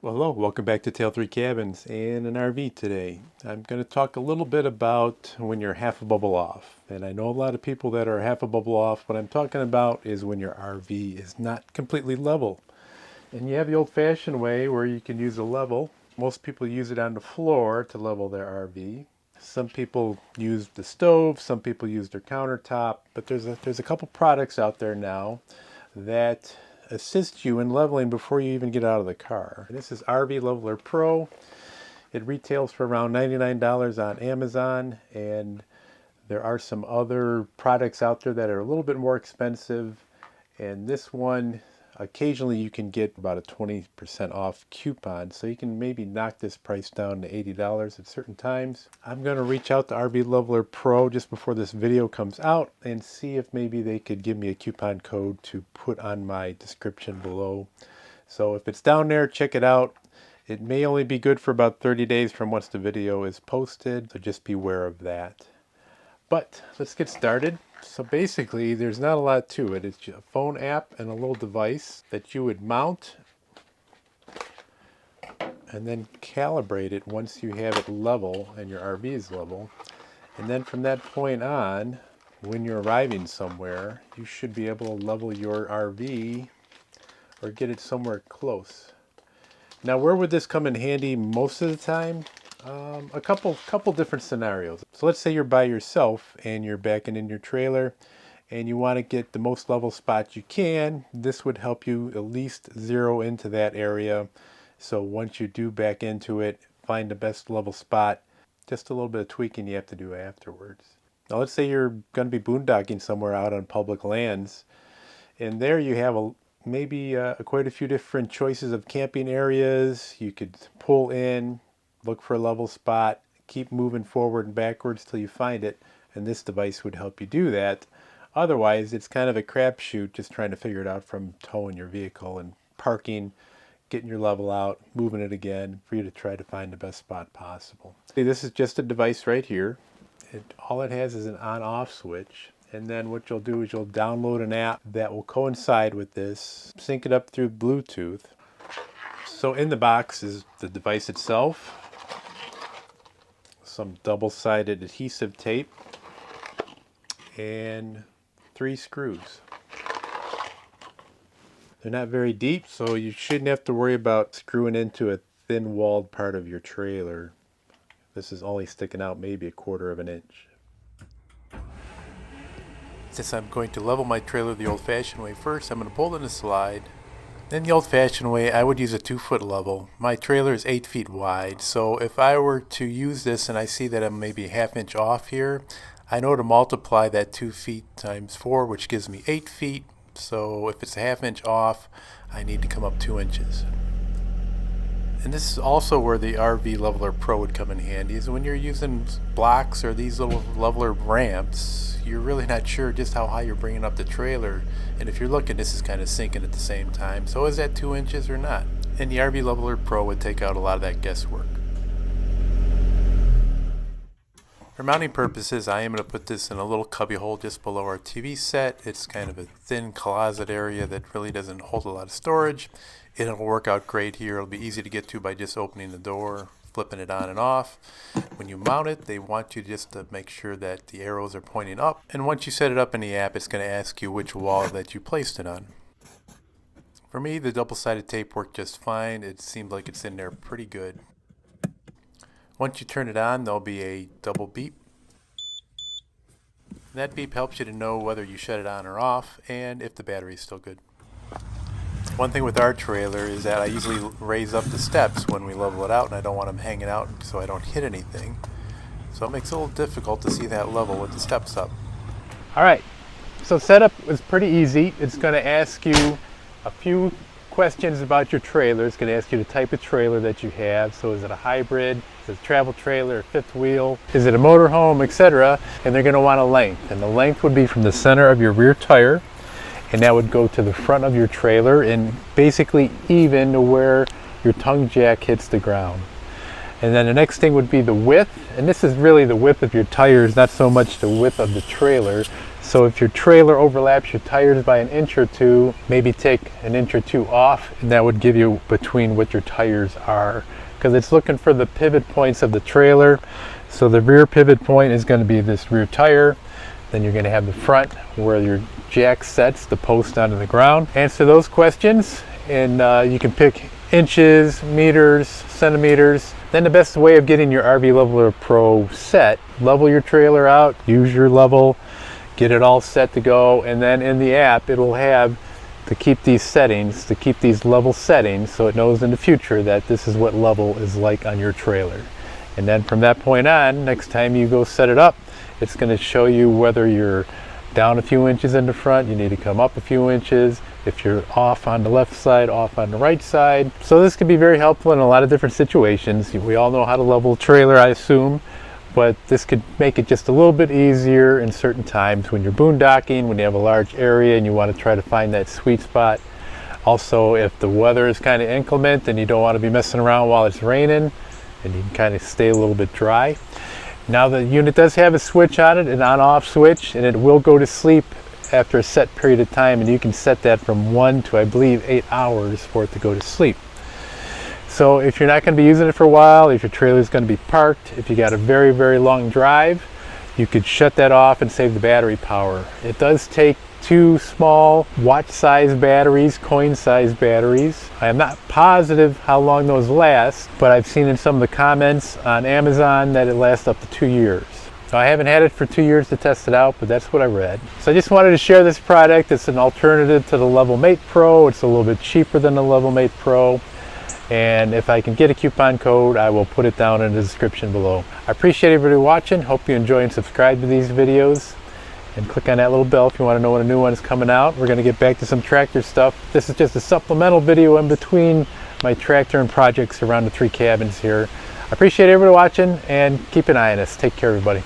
Well, hello, welcome back to Tale 3 Cabins and an RV today. I'm going to talk a little bit about when you're half a bubble off. And I know a lot of people that are half a bubble off. What I'm talking about is when your RV is not completely level. And you have the old-fashioned way where you can use a level. Most people use it on the floor to level their RV. Some people use the stove, some people use their countertop, but there's a couple products out there now that assist you in leveling before you even get out of the car. This is RVLevelerPro. It retails for around $99 on Amazon, and there are some other products out there that are a little bit more expensive. And this one, occasionally you can get about a 20% off coupon, so you can maybe knock this price down to $80 at certain times. I'm going to reach out to RVLevelerPro just before this video comes out and see if maybe they could give me a coupon code to put on my description below. So if it's down there, check it out. It may only be good for about 30 days from once the video is posted, so just beware of that. But let's get started. So basically, there's not a lot to it. It's a phone app and a little device that you would mount and then calibrate it once you have it level and your RV is level. And then from that point on, when you're arriving somewhere, you should be able to level your RV or get it somewhere close. Now, where would this come in handy most of the time? A couple different scenarios. So let's say you're by yourself and you're backing in your trailer and you want to get the most level spot you can. This would help you at least zero into that area. So once you do back into it, find the best level spot. Just a little bit of tweaking you have to do afterwards. Now let's say you're going to be boondocking somewhere out on public lands, and there you have maybe quite a few different choices of camping areas. You could pull in, look for a level spot, keep moving forward and backwards till you find it, and this device would help you do that. Otherwise, it's kind of a crapshoot just trying to figure it out from towing your vehicle and parking, getting your level out, moving it again for you to try to find the best spot possible. See, this is just a device right here. All it has is an on-off switch. And then what you'll do is you'll download an app that will coincide with this, sync it up through Bluetooth. So in the box is the device itself, some double-sided adhesive tape, and 3 screws. They're not very deep, so you shouldn't have to worry about screwing into a thin-walled part of your trailer. This is only sticking out maybe a 1/4 of an inch. Since I'm going to level my trailer the old-fashioned way first, I'm going to pull in a slide. Then the old-fashioned way, I would use a 2-foot level. My trailer is 8 feet wide, so if I were to use this and I see that I'm maybe a 1/2 inch off here, I know to multiply that 2 feet times 4, which gives me 8 feet. So if it's a 1/2 inch off, I need to come up 2 inches. And this is also where the RVLevelerPro would come in handy, is when you're using blocks or these little leveler ramps, you're really not sure just how high you're bringing up the trailer. And if you're looking, this is kind of sinking at the same time. So is that 2 inches or not? And the RVLevelerPro would take out a lot of that guesswork. For mounting purposes, I am going to put this in a little cubby hole just below our TV set. It's kind of a thin closet area that really doesn't hold a lot of storage. It'll work out great here. It'll be easy to get to by just opening the door, flipping it on and off. When you mount it, they want you just to make sure that the arrows are pointing up. And once you set it up in the app, it's going to ask you which wall that you placed it on. For me, the double-sided tape worked just fine. It seemed like it's in there pretty good. Once you turn it on, there'll be a double beep. That beep helps you to know whether you shut it on or off and if the battery is still good. One thing with our trailer is that I usually raise up the steps when we level it out, and I don't want them hanging out so I don't hit anything. So it makes it a little difficult to see that level with the steps up. Alright, so setup is pretty easy. It's going to ask you a few questions about your trailer. It's going to ask you the type of trailer that you have. So is it a hybrid? Is it a travel trailer, a fifth wheel? Is it a motorhome, etc.? And they're going to want a length. And the length would be from the center of your rear tire, and that would go to the front of your trailer and basically even to where your tongue jack hits the ground. And then the next thing would be the width, and this is really the width of your tires, not so much the width of the trailer. So if your trailer overlaps your tires by an inch or two, maybe take an inch or two off, and that would give you between what your tires are, because it's looking for the pivot points of the trailer. So the rear pivot point is going to be this rear tire. Then you're going to have the front where your jack sets the post onto the ground. Answer those questions, and you can pick inches, meters, centimeters. Then the best way of getting your RV Leveler Pro set, level your trailer out, use your level, get it all set to go, and then in the app it'll have to keep these settings, to keep these level settings, so it knows in the future that this is what level is like on your trailer. And then from that point on, next time you go set it up, it's going to show you whether you're down a few inches in the front, you need to come up a few inches, if you're off on the left side, off on the right side. So this can be very helpful in a lot of different situations. We all know how to level a trailer, I assume, but this could make it just a little bit easier in certain times when you're boondocking, when you have a large area and you want to try to find that sweet spot. Also, if the weather is kind of inclement and you don't want to be messing around while it's raining, and you can kind of stay a little bit dry. Now the unit does have a switch on it, an on-off switch, and it will go to sleep after a set period of time, and you can set that from 1 to I believe 8 hours for it to go to sleep. So if you're not going to be using it for a while, if your trailer is going to be parked, if you got a very, very long drive, you could shut that off and save the battery power. It does take 2 small watch-sized batteries, coin-sized batteries. I am not positive how long those last, but I've seen in some of the comments on Amazon that it lasts up to 2 years. Now, I haven't had it for 2 years to test it out, but that's what I read. So I just wanted to share this product. It's an alternative to the LevelMate Pro. It's a little bit cheaper than the LevelMate Pro. And if I can get a coupon code, I will put it down in the description below. I appreciate everybody watching. Hope you enjoy and subscribe to these videos. And click on that little bell if you want to know when a new one is coming out. We're going to get back to some tractor stuff. This is just a supplemental video in between my tractor and projects around the 3 cabins here. I appreciate everybody watching, and keep an eye on us. Take care, everybody.